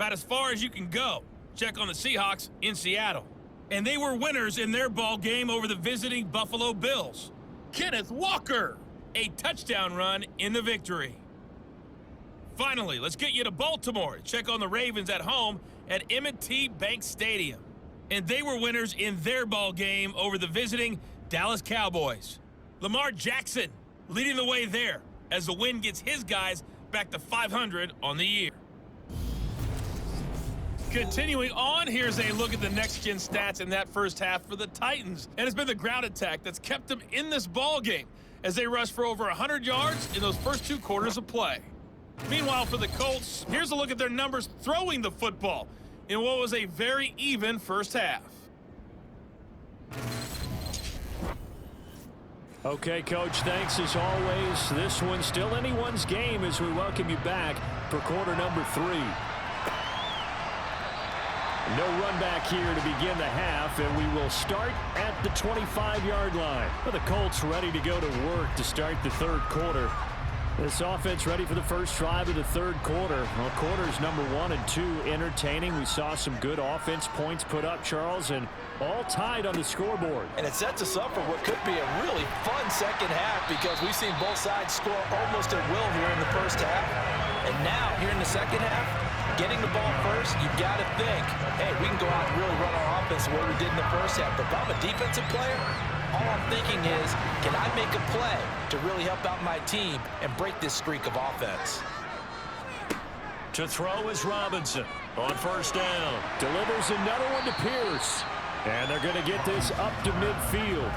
About as far as you can go. Check on the Seahawks in Seattle. And they were winners in their ball game over the visiting Buffalo Bills. Kenneth Walker, a touchdown run in the victory. Finally, let's get you to Baltimore. Check on the Ravens at home at M&T Bank Stadium. And they were winners in their ball game over the visiting Dallas Cowboys. Lamar Jackson leading the way there as the win gets his guys back to 500 on the year. Continuing on, here's a look at the next-gen stats in that first half for the Titans. And it's been the ground attack that's kept them in this ball game as they rushed for over 100 yards in those first 2 quarters of play. Meanwhile, for the Colts, here's a look at their numbers throwing the football in what was a very even first half. Okay, Coach, thanks as always. This one's still anyone's game as we welcome you back for quarter number 3. No run back here to begin the half, and we will start at the 25-yard line. The Colts ready to go to work to start the third quarter. This offense ready for the first drive of the third quarter. Well, quarters number 1 and 2 entertaining. We saw some good offense points put up, Charles, and all tied on the scoreboard. And it sets us up for what could be a really fun second half because we've seen both sides score almost at will here in the first half. And now, here in the second half, getting the ball first, you've got to think, hey, we can go out and really run our offense the way we did in the first half. But if I'm a defensive player, all I'm thinking is, can I make a play to really help out my team and break this streak of offense? To throw is Robinson on first down. Delivers another one to Pierce. And they're going to get this up to midfield.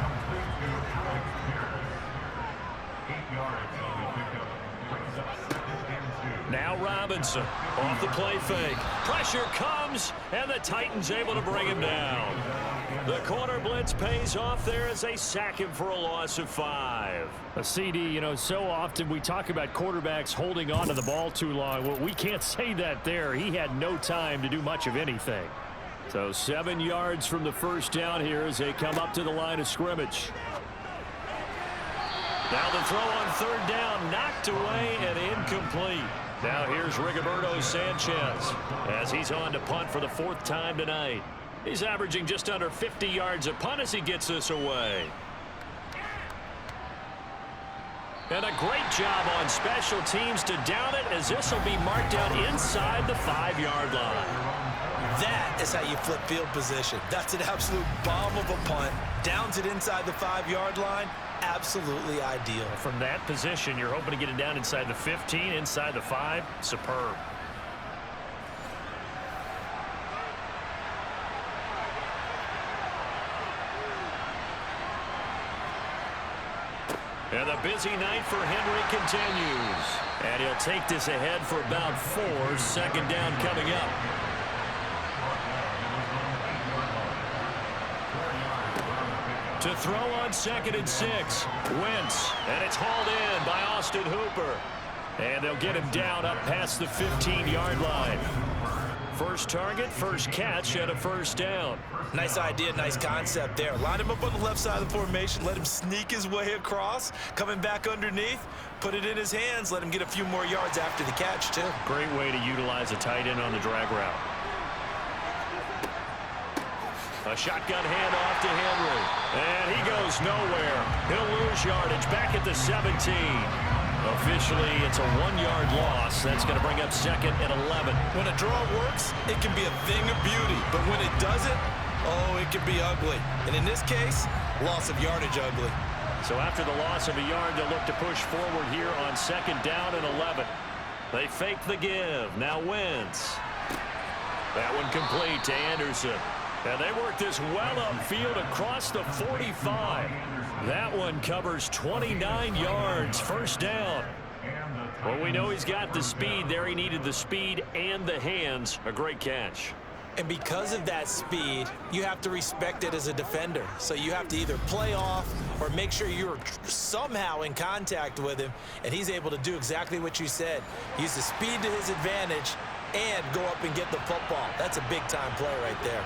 Now Robinson off the play fake. Pressure comes, and the Titans able to bring him down. The corner blitz pays off there as they sack him for a loss of 5. A CD, you know, so often we talk about quarterbacks holding on to the ball too long. Well, we can't say that there. He had no time to do much of anything. So 7 yards from the first down here as they come up to the line of scrimmage. Now the throw on third down, knocked away and incomplete. Now here's Rigoberto Sanchez as he's on to punt for the 4th time tonight. He's averaging just under 50 yards a punt as he gets this away. And a great job on special teams to down it as this will be marked down inside the 5-yard line. That is how you flip field position. That's an absolute bomb of a punt. Downs it inside the 5-yard line. Absolutely ideal. From that position, you're hoping to get it down inside the 15, inside the 5. Superb. And the busy night for Henry continues. And he'll take this ahead for about 4. 2nd down coming up. To throw on 2nd and 6. Wentz. And it's hauled in by Austin Hooper. And they'll get him down up past the 15-yard line. First target, first catch, and a first down. Nice idea, nice concept there. Line him up on the left side of the formation, let him sneak his way across, coming back underneath, put it in his hands, let him get a few more yards after the catch, too. Great way to utilize a tight end on the drag route. A shotgun handoff to Henry. And he goes nowhere. He'll lose yardage back at the 17. Officially, it's a 1-yard loss. That's going to bring up 2nd and 11. When a draw works, it can be a thing of beauty. But when it doesn't, oh, it can be ugly. And in this case, loss of yardage ugly. So after the loss of a yard, they'll look to push forward here on 2nd down and 11. They fake the give. Now Wentz. That one complete to Anderson. And they work this well upfield across the 45. That one covers 29 yards. First down. Well, we know he's got the speed there. He needed the speed and the hands. A great catch. And because of that speed, you have to respect it as a defender. So you have to either play off or make sure you're somehow in contact with him. And he's able to do exactly what you said. Use the speed to his advantage and go up and get the football. That's a big-time play right there.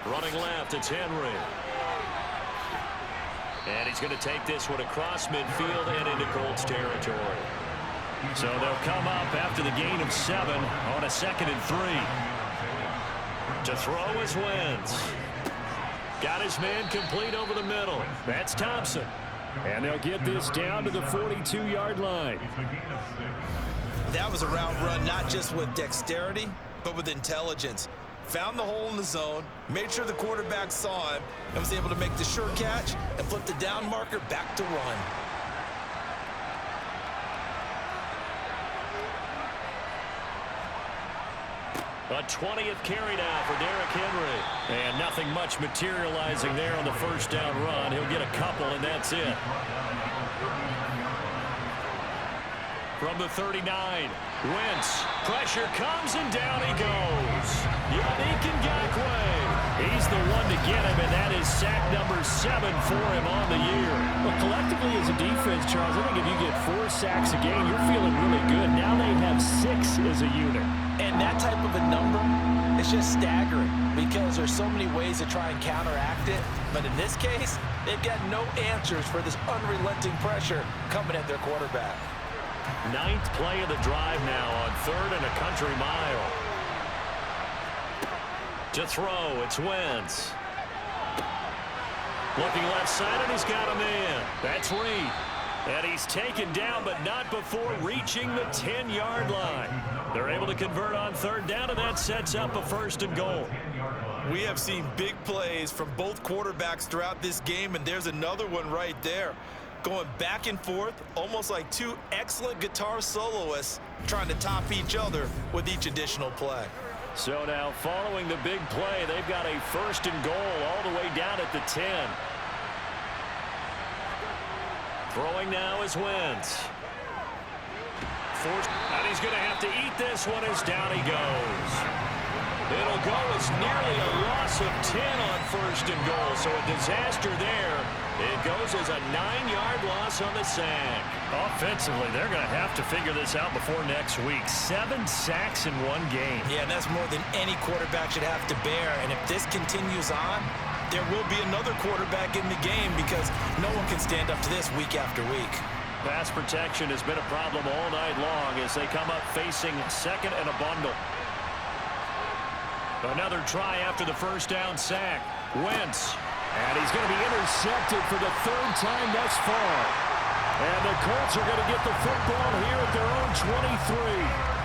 Running left, it's Henry. And he's going to take this one across midfield and into Colts territory. So they'll come up after the gain of 7 on a 2nd and 3. To throw is Wentz. Got his man complete over the middle. That's Thompson. And they'll get this down to the 42-yard line. That was a route run not just with dexterity, but with intelligence. Found the hole in the zone, made sure the quarterback saw him, and was able to make the sure catch and flip the down marker back to run. A 20th carry now for Derrick Henry. And nothing much materializing there on the first down run. He'll get a couple, and that's it. From the 39, Wentz. Pressure comes, and down he goes. Yannick Ngakoue. He's the one to get him, and that is sack number 7 for him on the year. Well, collectively as a defense, Charles, I think if you get 4 sacks a game, you're feeling really good. Now they have 6 as a unit. And that type of a number is just staggering because there's so many ways to try and counteract it. But in this case, they've got no answers for this unrelenting pressure coming at their quarterback. 9th play of the drive now on 3rd and a country mile. To throw, it's Wentz. Looking left side, and he's got a man. That's Reed. And he's taken down, but not before reaching the 10-yard line. They're able to convert on 3rd down, and that sets up a 1st and goal. We have seen big plays from both quarterbacks throughout this game, and there's another one right there. Going back and forth, almost like 2 excellent guitar soloists trying to top each other with each additional play. So now, following the big play, they've got a 1st and goal all the way down at the 10. Throwing now is Wentz. And he's going to have to eat this one as down he goes. It'll go as nearly a loss of 10 on 1st and goal. So a disaster there. It goes as a 9-yard loss on the sack. Offensively, they're going to have to figure this out before next week. 7 sacks in 1 game. Yeah, and that's more than any quarterback should have to bear. And if this continues on, there will be another quarterback in the game because no one can stand up to this week after week. Pass protection has been a problem all night long as they come up facing 2nd and a bundle. Another try after the 1st down sack. Wentz. And he's going to be intercepted for the 3rd time thus far. And the Colts are going to get the football here at their own 23.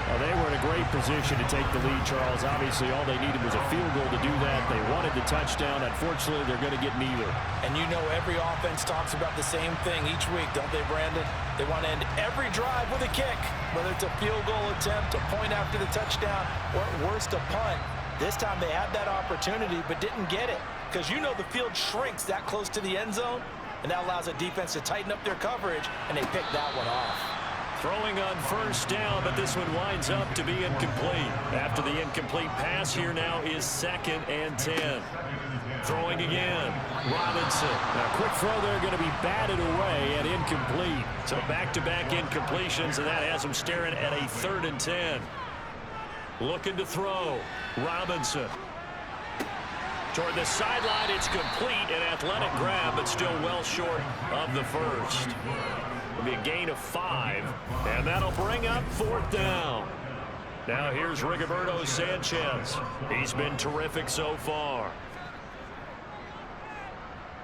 Well, they were in a great position to take the lead, Charles. Obviously, all they needed was a field goal to do that. They wanted the touchdown. Unfortunately, they're going to get neither. And you know every offense talks about the same thing each week, don't they, Brandon? They want to end every drive with a kick, whether it's a field goal attempt, a point after the touchdown, or at worst, a punt. This time they had that opportunity but didn't get it because you know the field shrinks that close to the end zone, and that allows a defense to tighten up their coverage, and they picked that one off. Throwing on 1st down, but this one winds up to be incomplete. After the incomplete pass, here now is 2nd and 10. Throwing again. Robinson. A quick throw there, going to be batted away and incomplete. So back-to-back incompletions, and that has them staring at a 3rd and 10. Looking to throw. Robinson. Toward the sideline, it's complete. An athletic grab, but still well short of the 1st. It'll be a gain of 5, and that'll bring up 4th down. Now here's Rigoberto Sanchez. He's been terrific so far.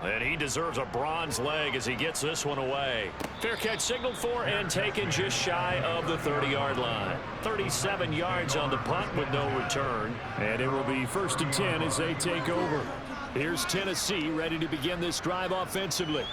And he deserves a bronze leg as he gets this one away. Fair catch signaled for and taken just shy of the 30-yard line. 37 yards on the punt with no return. And it will be 1st and 10 as they take over. Here's Tennessee ready to begin this drive offensively.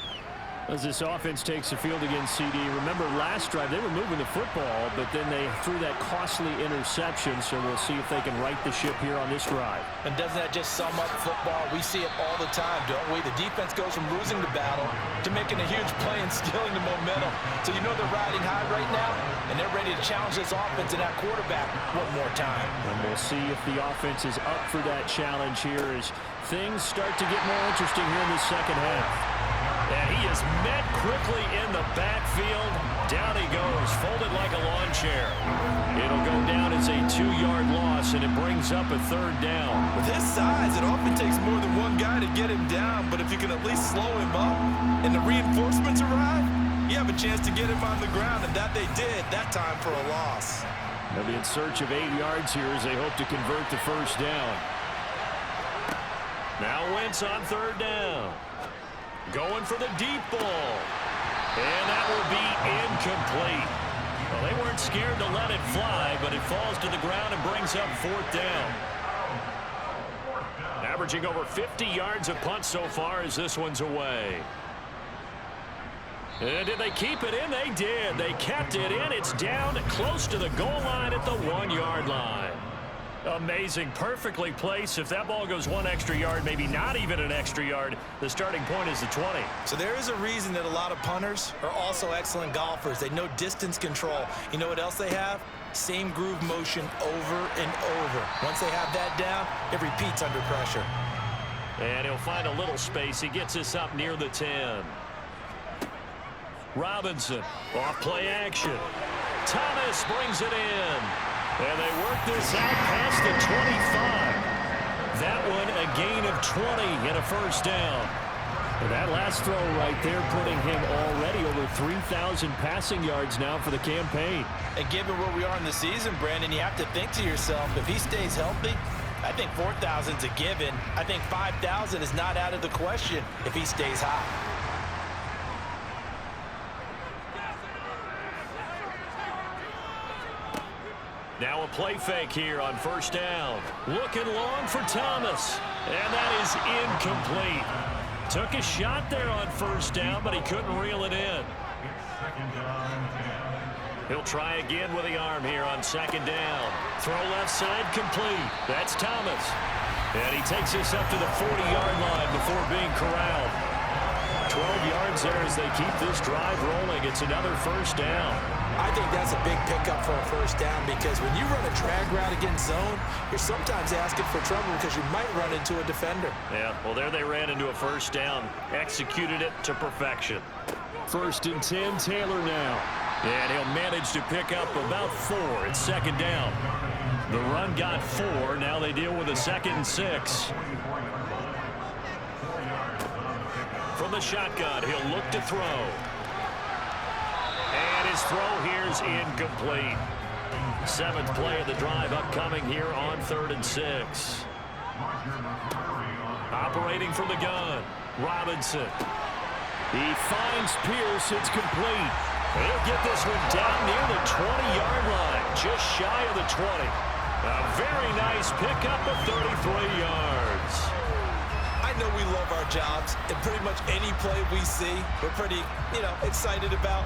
As this offense takes the field against CD, remember last drive they were moving the football, but then they threw that costly interception, so we'll see if they can right the ship here on this drive. And doesn't that just sum up football? We see it all the time, don't we? The defense goes from losing the battle to making a huge play and stealing the momentum. So you know they're riding high right now, and they're ready to challenge this offense and that quarterback one more time. And we'll see if the offense is up for that challenge here as things start to get more interesting here in the 2nd half. And he is met quickly in the backfield. Down he goes, folded like a lawn chair. It'll go down as a 2-yard loss, and it brings up a 3rd down. With his size, it often takes more than one guy to get him down, but if you can at least slow him up and the reinforcements arrive, you have a chance to get him on the ground, and that they did, that time for a loss. They'll be in search of 8 yards here as they hope to convert the first down. Now Wentz on third down. Going for the deep ball. And that will be incomplete. Well, they weren't scared to let it fly, but it falls to the ground and brings up fourth down. Averaging over 50 yards a punt so far as this one's away. And did they keep it in? They did. They kept it in. It's down close to the goal line at the 1-yard line. Amazing. Perfectly placed. If that ball goes 1 extra yard, maybe not even an extra yard, the starting point is the 20. So there is a reason that a lot of punters are also excellent golfers. They know distance control. You know what else they have? Same groove motion over and over. Once they have that down, it repeats under pressure. And he'll find a little space. He gets this up near the 10. Robinson, off play action. Thomas brings it in. And they work this out past the 25. That one a gain of 20 and a first down. And that last throw right there putting him already over 3,000 passing yards now for the campaign. And given where we are in the season, Brandon, you have to think to yourself, if he stays healthy, I think 4,000 is a given. I think 5,000 is not out of the question if he stays hot. Now a play fake here on first down. Looking long for Thomas. And that is incomplete. Took a shot there on first down, but he couldn't reel it in. He'll try again with the arm here on second down. Throw left side complete. That's Thomas. And he takes this up to the 40-yard line before being corralled. 12 yards there as they keep this drive rolling. It's another first down. I think that's a big pickup for a first down because when you run a drag route against zone, you're sometimes asking for trouble because you might run into a defender. Yeah, well, there they ran into a first down. Executed it to perfection. First and 10, Taylor now. And he'll manage to pick up about 4. It's second down. The run got 4. Now they deal with a 2nd and 6. From the shotgun, he'll look to throw. And his throw here is incomplete. 7th play of the drive upcoming here on 3rd and 6. Operating from the gun, Robinson. He finds Pierce. It's complete. He'll get this one down near the 20-yard line, just shy of the 20. A very nice pickup of 33 yards. I know we love our jobs, and pretty much any play we see, we're pretty, excited about.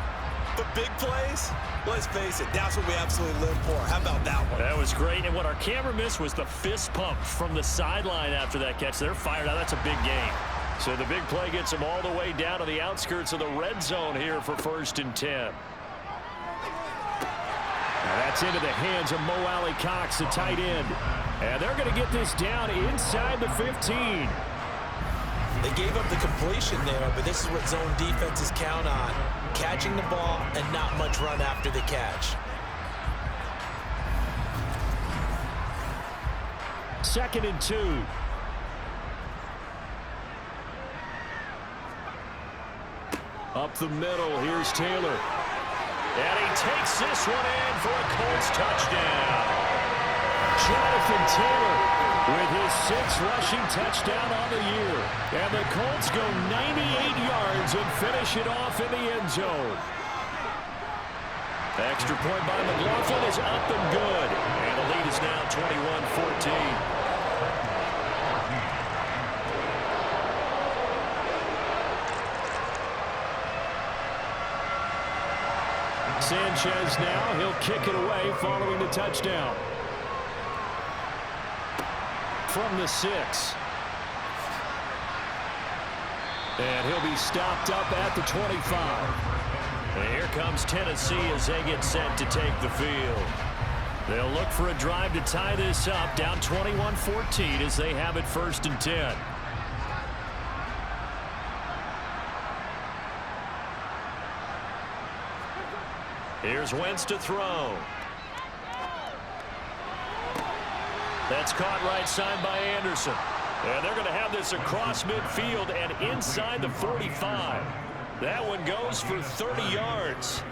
But big plays, let's face it, that's what we absolutely live for. How about that one? That was great, and what our camera missed was the fist pump from the sideline after that catch. They're fired out. That's a big game. So the big play gets them all the way down to the outskirts of the red zone here for 1st and 10. Now that's into the hands of Mo Alley-Cox, the tight end. And they're going to get this down inside the 15. They gave up the completion there, but this is what zone defenses count on. Catching the ball and not much run after the catch. 2nd and 2. Up the middle, here's Taylor. And he takes this one in for a Colts touchdown. Jonathan Taylor with his 6th rushing touchdown on the year. And the Colts go 98 yards and finish it off in the end zone. Extra point by McLaughlin is up and good. And the lead is now 21-14. Sanchez now, he'll kick it away following the touchdown. From the 6. And he'll be stopped up at the 25. And here comes Tennessee as they get set to take the field. They'll look for a drive to tie this up, down 21-14 as they have it 1st and 10. Here's Wentz to throw. That's caught right side by Anderson. And they're going to have this across midfield and inside the 45. That one goes for 30 yards.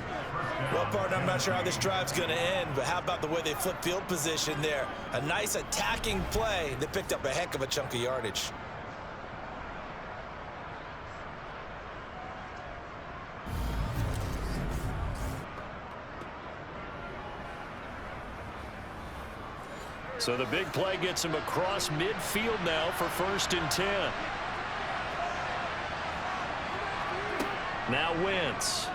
Well, partner, I'm not sure how this drive's going to end, but how about the way they flip field position there? A nice attacking play. They picked up a heck of a chunk of yardage. So the big play gets him across midfield now for 1st and 10. Now Wentz.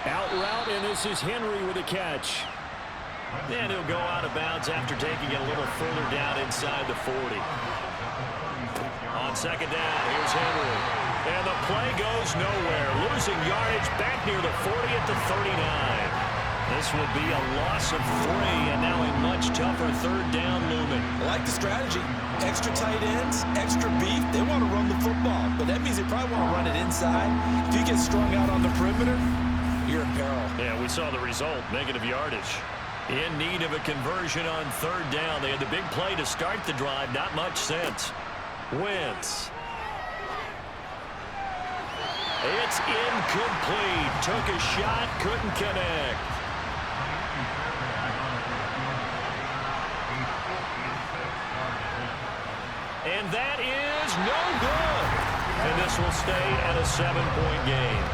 Out route, and this is Henry with a catch. And he'll go out of bounds after taking it a little further down inside the 40. On 2nd down, here's Henry. And the play goes nowhere. Losing yardage back near the 40 at the 39. This will be a loss of 3, and now a much tougher 3rd down looming. I like the strategy. Extra tight ends, extra beef. They want to run the football, but that means they probably want to run it inside. If you get strung out on the perimeter, you're in peril. Yeah, we saw the result, negative yardage. In need of a conversion on 3rd down. They had the big play to start the drive. Not much sense. Wentz. It's incomplete. Took a shot, couldn't connect. And that is no good. And this will stay at a 7-point game.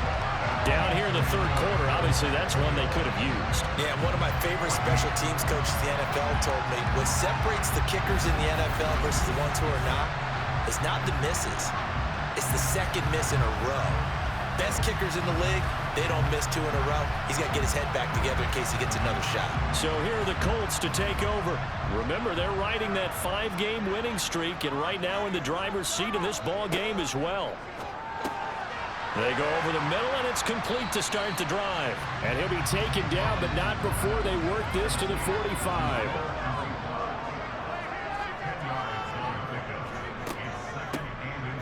Down here in the 3rd quarter, obviously that's one they could have used. Yeah, one of my favorite special teams coaches in the NFL told me what separates the kickers in the NFL versus the ones who are not is not the misses. It's the 2nd miss in a row. Best kickers in the league, they don't miss 2 in a row. He's got to get his head back together in case he gets another shot. So here are the Colts to take over. Remember, they're riding that 5-game winning streak, and right now in the driver's seat in this ball game as well. They go over the middle, and it's complete to start the drive. And he'll be taken down, but not before they work this to the 45.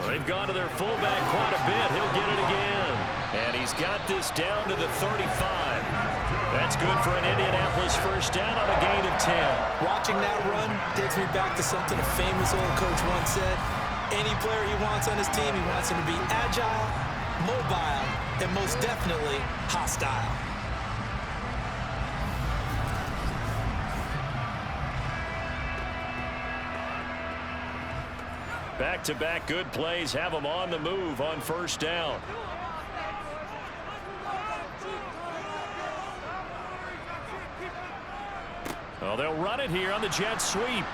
They've gone to their fullback quite a bit. He'll get it again. And he's got this down to the 35. That's good for an Indianapolis 1st down on a gain of 10. Watching that run takes me back to something a famous old coach once said. Any player he wants on his team, he wants him to be agile, mobile, and most definitely hostile. Back-to-back good plays have them on the move on 1st down. Well, they'll run it here on the jet sweep.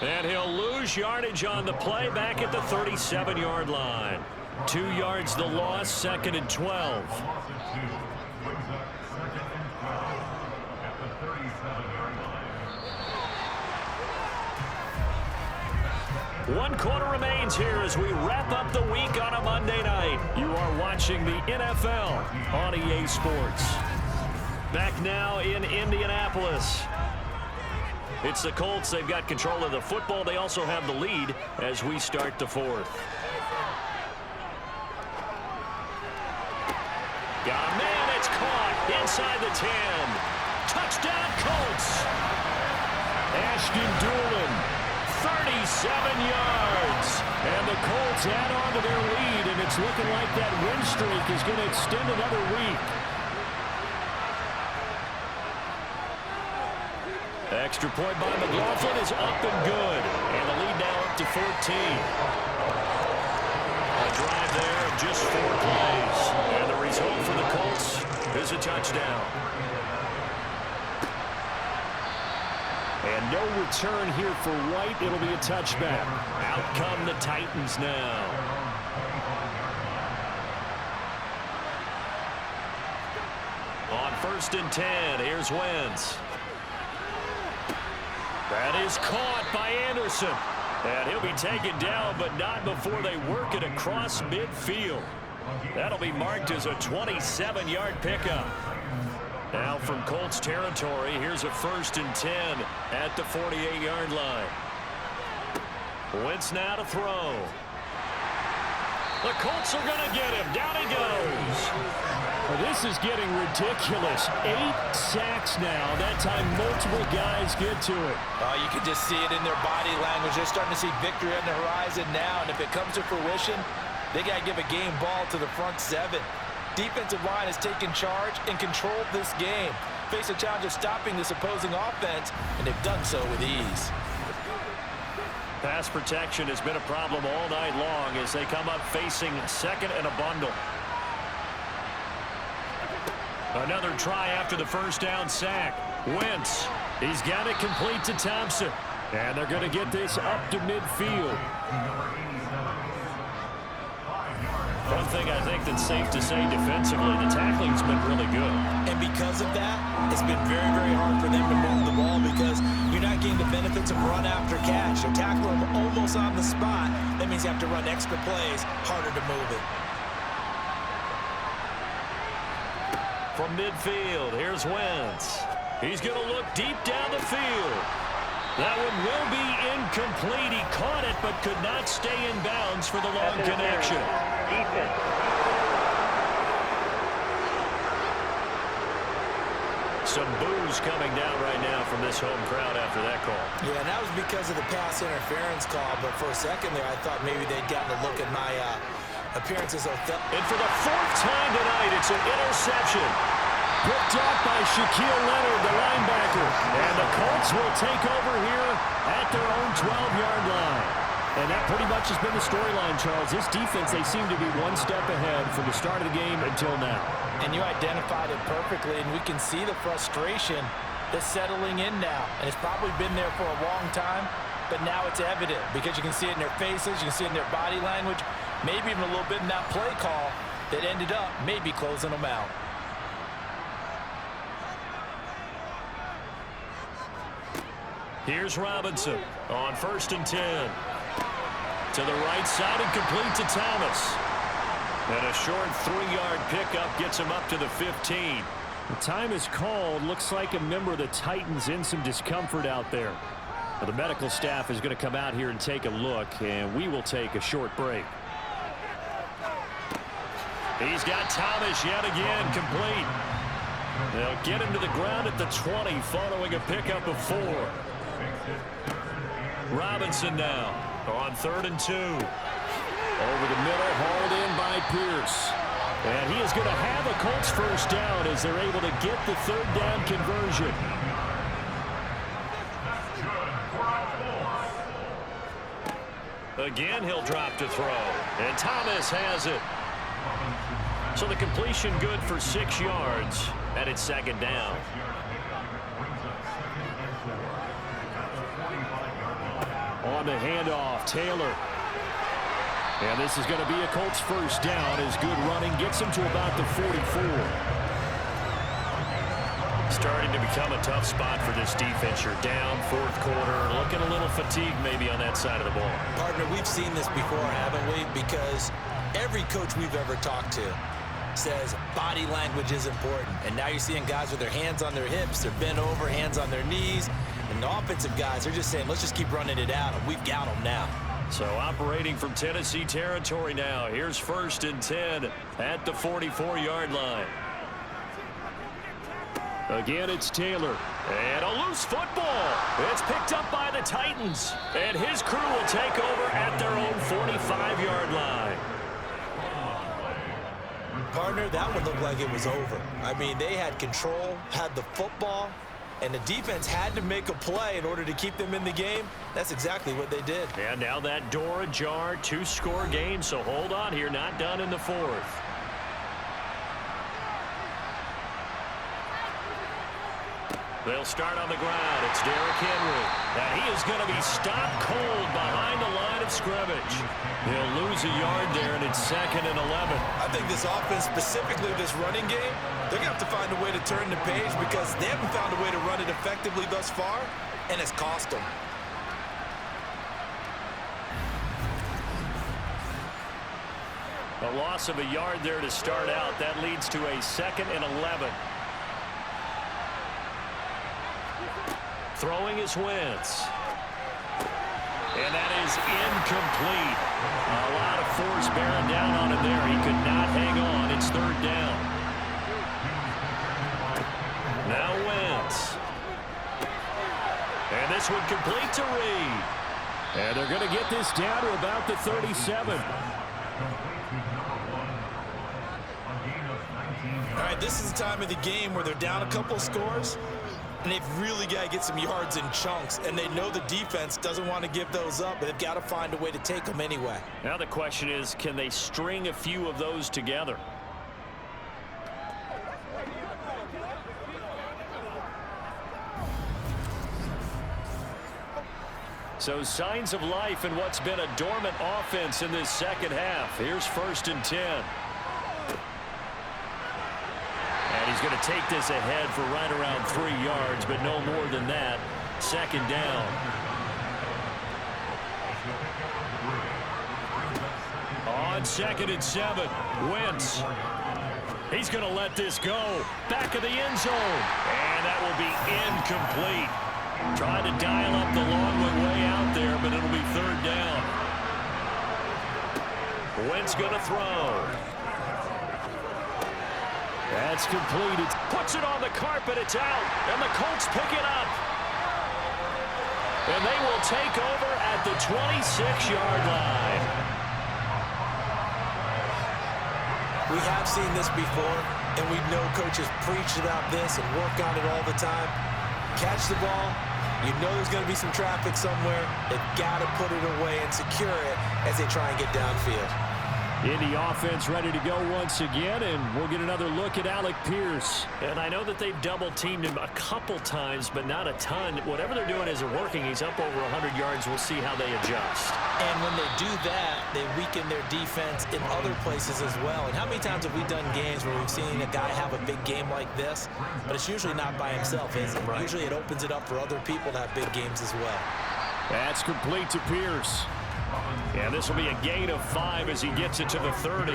And he'll lose yardage on the play back at the 37-yard line. 2 yards the loss, 2nd and 12. One quarter remains here as we wrap up the week on a Monday night. You are watching the NFL on EA Sports. Back now in Indianapolis. It's the Colts. They've got control of the football. They also have the lead as we start the 4th. Got a man. It's caught inside the 10. Touchdown, Colts. Ashton Dulin, 37 yards. And the Colts add on to their lead, and it's looking like that win streak is going to extend another week. Extra point by McLaughlin is up and good. And the lead now up to 14. A drive there of just 4 plays. And the result for the Colts is a touchdown. And no return here for White. It'll be a touchback. Out come the Titans now. On 1st and 10, here's Wentz. That is caught by Anderson. And he'll be taken down, but not before they work it across midfield. That'll be marked as a 27-yard pickup. Now from Colts territory, here's a 1st and 10 at the 48-yard line. Wentz now to throw. The Colts are going to get him. Down he goes. Well, this is getting ridiculous. 8 sacks now. That time multiple guys get to it. You can just see it in their body language. They're starting to see victory on the horizon now, and if it comes to fruition, They got to give a game ball to the front seven. Defensive line has taken charge and controlled this game. Face a challenge of stopping this opposing offense, and they've done so with ease. Pass protection has been a problem all night long as they come up facing second and a bundle. Another try after the first down sack. Wentz, he's got it complete to Thompson. And they're going to get this up to midfield. One thing I think that's safe to say defensively, the tackling's been really good. And because of that, it's been very, very hard for them to move the ball because you're not getting the benefits of run after catch. So tackle them almost on the spot. That means you have to run extra plays, harder to move it. From midfield, here's Wentz. He's going to look deep down the field. That one will be incomplete. He caught it but could not stay in bounds for the long connection. Some boos coming down right now from this home crowd after that call. Yeah, and that was because of the pass interference call. But for a second there, I thought maybe they'd gotten a look at my appearances. And for the fourth time tonight, it's an interception. Picked up by Shaquille Leonard, the linebacker. And the Colts will take over here at their own 12-yard line. And that pretty much has been the storyline, Charles. This defense, they seem to be one step ahead from the start of the game until now. And you identified it perfectly, and we can see the frustration that's settling in now. And it's probably been there for a long time, but now it's evident because you can see it in their faces, you can see it in their body language, maybe even a little bit in that play call that ended up maybe closing them out. Here's Robinson on 1st and 10. To the right side and complete to Thomas. And a short 3-yard pickup gets him up to the 15. The time is called. Looks like a member of the Titans in some discomfort out there. Well, the medical staff is going to come out here and take a look, and we will take a short break. He's got Thomas yet again complete. They'll get him to the ground at the 20 following a pickup of 4. Robinson now on 3rd and 2. Over the middle, hauled in by Pierce. And he is going to have a Colts first down as they're able to get the 3rd down conversion. Again, he'll drop to throw. And Thomas has it. So the completion good for 6 yards. And it's 2nd down. On the handoff, Taylor. And this is going to be a Colts first down as good running gets him to about the 44. Starting to become a tough spot for this defense. You're down 4th quarter, looking a little fatigued maybe on that side of the ball. Partner, we've seen this before, haven't we? Because every coach we've ever talked to says body language is important. And now you're seeing guys with their hands on their hips, they're bent over, hands on their knees. And the offensive guys are just saying, let's just keep running it out, and we've got them now. So operating from Tennessee territory now. Here's 1st and 10 at the 44-yard line. Again, it's Taylor. And a loose football. It's picked up by the Titans. And his crew will take over at their own 45-yard line. Partner, that one looked like it was over. I mean, they had control, had the football, and the defense had to make a play in order to keep them in the game. That's exactly what they did. And now that door ajar, 2-score game, so hold on here, not done in the 4th. They'll start on the ground. It's Derrick Henry. And he is going to be stopped cold behind the line of scrimmage. He'll lose a yard there, and it's 2nd and 11. I think this offense, specifically this running game, they're going to have to find a way to turn the page because they haven't found a way to run it effectively thus far, and it's cost them. A loss of a yard there to start out. That leads to a 2nd and 11. Throwing is Wentz. And that is incomplete. A lot of force bearing down on him there. He could not hang on. It's 3rd down. Now Wentz. And this one complete to Reed. And they're going to get this down to about the 37. All right, this is the time of the game where they're down a couple of scores, and they've really got to get some yards in chunks, and they know the defense doesn't want to give those up, but they've got to find a way to take them anyway. Now the question is, can they string a few of those together? So signs of life in what's been a dormant offense in this second half. Here's 1st and 10. And he's going to take this ahead for right around 3 yards, but no more than that. 2nd down. On 2nd and 7, Wentz. He's going to let this go. Back of the end zone. And that will be incomplete. Trying to dial up the long way out there, but it'll be 3rd down. Wentz going to throw. That's completed. Puts it on the carpet. It's out. And the Colts pick it up. And they will take over at the 26-yard line. We have seen this before, and we know coaches preach about this and work on it all the time. Catch the ball. You know there's going to be some traffic somewhere. They've got to put it away and secure it as they try and get downfield. Indy offense ready to go once again, and we'll get another look at Alec Pierce. And I know that they've double-teamed him a couple times, but not a ton. Whatever they're doing isn't working. He's up over 100 yards. We'll see how they adjust. And when they do that, they weaken their defense in other places as well. And how many times have we done games where we've seen a guy have a big game like this, but it's usually not by himself, is it? Right. Usually it opens it up for other people to have big games as well. That's complete to Pierce. And this will be a gain of 5 as he gets it to the 30.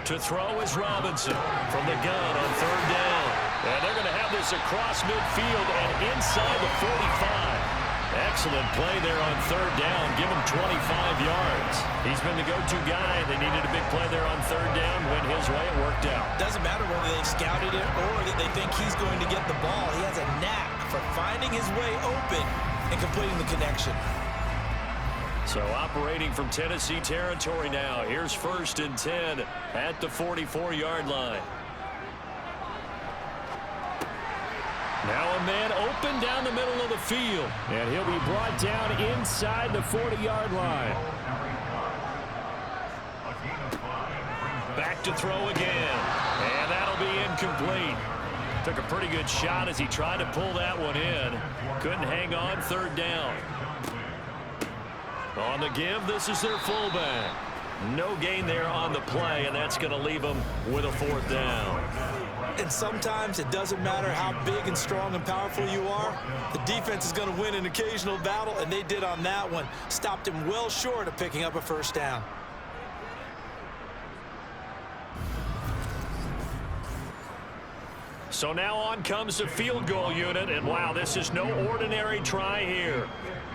To throw is Robinson from the gun on 3rd down. And they're going to have this across midfield and inside the 45. Excellent play there on 3rd down. Give him 25 yards. He's been the go-to guy. They needed a big play there on 3rd down. Went his way. It worked out. Doesn't matter whether they scouted it or that they think he's going to get the ball. He has a knack for finding his way open and completing the connection. So operating from Tennessee territory now. Here's 1st and 10 at the 44-yard line. Now a man open down the middle of the field. And he'll be brought down inside the 40-yard line. Back to throw again. And that'll be incomplete. Took a pretty good shot as he tried to pull that one in. Couldn't hang on. 3rd down. On the give, this is their fullback. No gain there on the play, and that's going to leave them with a 4th down. And sometimes it doesn't matter how big and strong and powerful you are. The defense is going to win an occasional battle, and they did on that one. Stopped him well short of picking up a 1st down. So now on comes the field goal unit, and wow, this is no ordinary try here.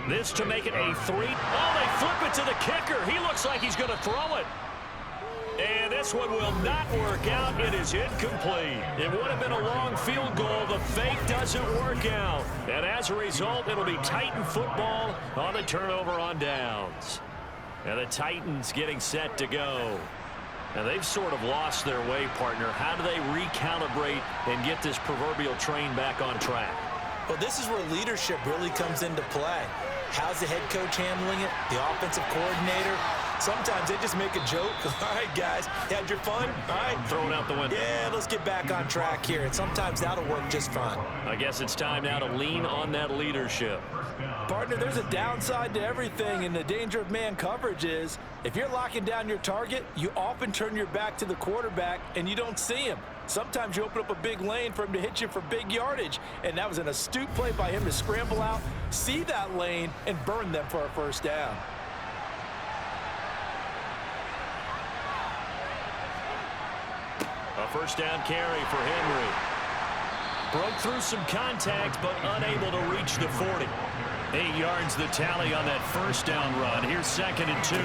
This to make it a 3. Oh, they flip it to the kicker. He looks like he's going to throw it. And this one will not work out. It is incomplete. It would have been a long field goal. The fake doesn't work out. And as a result, it'll be Titan football on the turnover on downs. And the Titans getting set to go. And they've sort of lost their way, partner. How do they recalibrate and get this proverbial train back on track? Well, this is where leadership really comes into play. How's the head coach handling it? The offensive coordinator? Sometimes they just make a joke. All right, guys, you had your fun? All right. Throw it out the window. Yeah, let's get back on track here. And sometimes that'll work just fine. I guess it's time now to lean on that leadership. Partner, there's a downside to everything, and the danger of man coverage is if you're locking down your target, you often turn your back to the quarterback and you don't see him. Sometimes you open up a big lane for him to hit you for big yardage, and that was an astute play by him to scramble out, see that lane, and burn them for a 1st down. A 1st down carry for Henry. Broke through some contact, but unable to reach the 40. 8 yards the tally on that 1st down run. Here's 2nd and 2.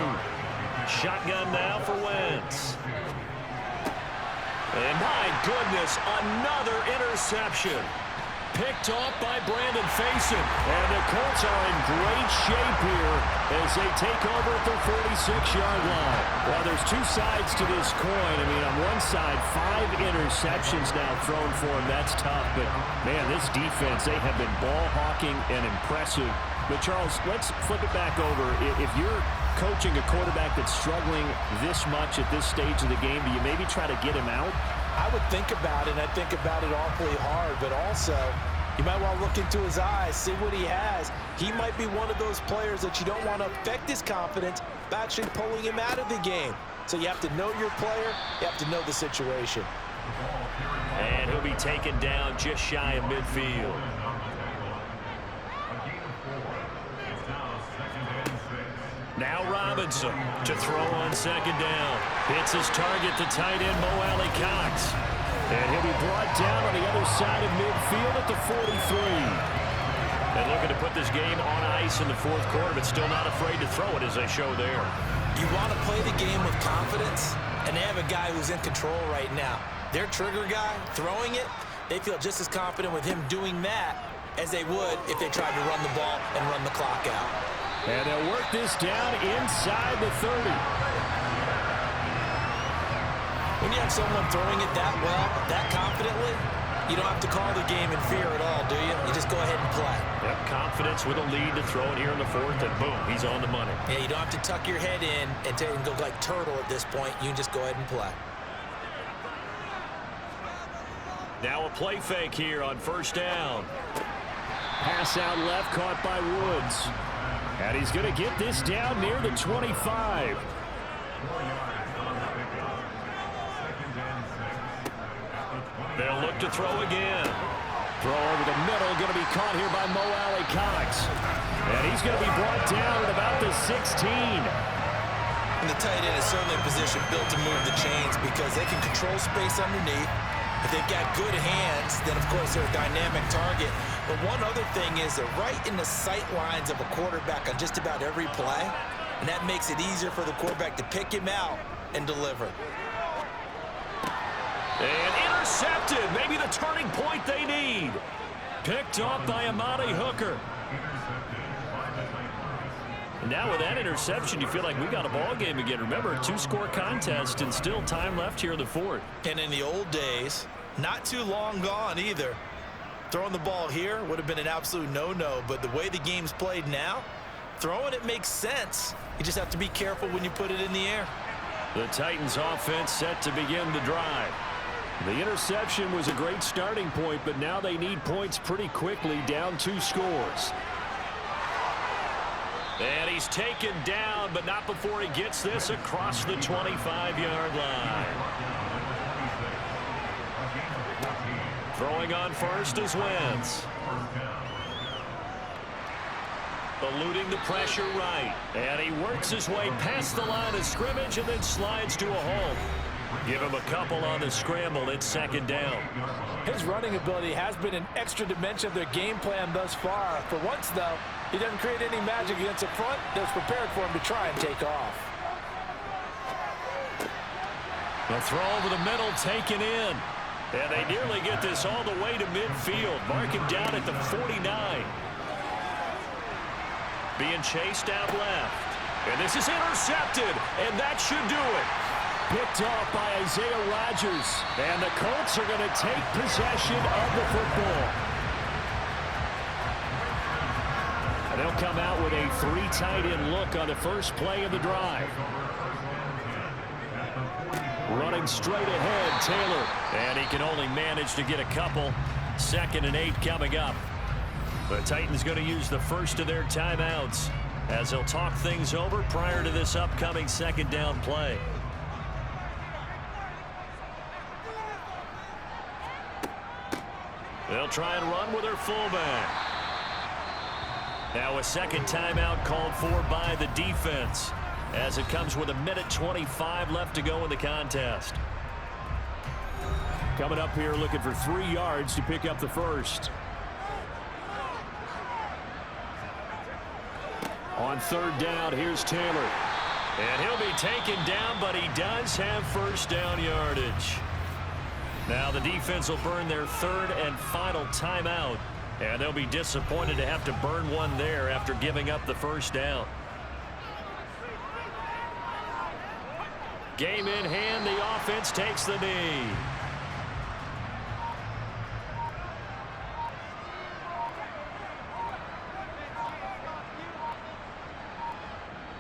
Shotgun now for Wentz. And my goodness, another interception. Picked off by Brandon Facyson. And the Colts are in great shape here as they take over at their 46-yard line. Well, there's two sides to this coin. I mean, on one side, 5 interceptions now thrown for him. That's tough. But, man, this defense, they have been ball hawking and impressive. But, Charles, let's flip it back over. If you're coaching a quarterback that's struggling this much at this stage of the game, do you maybe try to get him out? I would think about it, and I think about it awfully hard, but also you might want to look into his eyes, see what he has. He might be one of those players that you don't want to affect his confidence by actually pulling him out of the game. So you have to know your player, you have to know the situation. And he'll be taken down just shy of midfield. Now Robinson to throw on second down. Hits his target, the tight end, Mo Alley-Cox. And he'll be brought down on the other side of midfield at the 43. And looking to put this game on ice in the fourth quarter, but still not afraid to throw it as they show there. You want to play the game with confidence, and they have a guy who's in control right now. Their trigger guy, throwing it, they feel just as confident with him doing that as they would if they tried to run the ball and run the clock out. And they'll work this down inside the 30. When you have someone throwing it that well, that confidently, you don't have to call the game in fear at all, do you? You just go ahead and play. Yep, confidence with a lead to throw it here in the fourth, and boom, he's on the money. Yeah, you don't have to tuck your head in and go like turtle at this point. You can just go ahead and play. Now a play fake here on first down. Pass out left, caught by Woods. And he's going to get this down near the 25. They'll look to throw again. Throw over the middle, going to be caught here by Mo Alley-Cox. And he's going to be brought down at about the 16. And the tight end is certainly a position built to move the chains because they can control space underneath. If they've got good hands, then, of course, they're a dynamic target. But one other thing is they're right in the sight lines of a quarterback on just about every play, and that makes it easier for the quarterback to pick him out and deliver. And intercepted. Maybe the turning point they need. Picked off by Amani Hooker. And now with that interception, you feel like we got a ball game again. Remember, a 2-score contest and still time left here in the fourth. And in the old days, not too long gone either, throwing the ball here would have been an absolute no-no. But the way the game's played now, throwing it makes sense. You just have to be careful when you put it in the air. The Titans offense set to begin the drive. The interception was a great starting point, but now they need points pretty quickly, down 2 scores. And he's taken down, but not before he gets this across the 25-yard line. Throwing on first is Wentz. Eluding the pressure right. And he works his way past the line of scrimmage and then slides to a hole. Give him a couple on the scramble. It's second down. His running ability has been an extra dimension of their game plan thus far. For once, though, he doesn't create any magic against the front that's prepared for him to try and take off. The throw over the middle taken in. And they nearly get this all the way to midfield. Mark him down at the 49. Being chased out left. And this is intercepted. And that should do it. Picked off by Isaiah Rodgers. And the Colts are going to take possession of the football. And they'll come out with a 3 tight end look on the first play of the drive. Running straight ahead, Taylor. And he can only manage to get a couple. 2nd and 8 coming up. The Titans going to use the first of their timeouts as they'll talk things over prior to this upcoming second down play. They'll try and run with their fullback. Now a second timeout called for by the defense as it comes with 1:25 left to go in the contest. Coming up here looking for 3 yards to pick up the first. On third down, here's Taylor. And he'll be taken down, but he does have first down yardage. Now the defense will burn their third and final timeout, and they'll be disappointed to have to burn one there after giving up the first down. Game in hand, the offense takes the knee.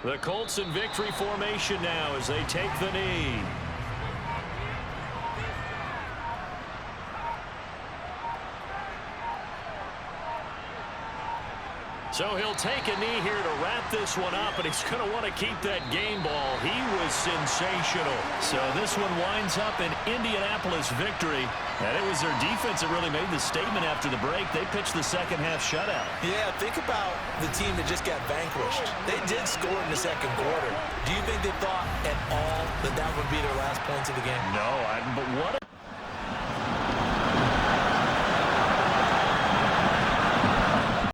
The Colts in victory formation now as they take the knee. So he'll take a knee here to wrap this one up, and he's going to want to keep that game ball. He was sensational. So this one winds up an Indianapolis victory, and it was their defense that really made the statement after the break. They pitched the second half shutout. Yeah, think about the team that just got vanquished. They did score in the second quarter. Do you think they thought at all that that would be their last points of the game? No, but what a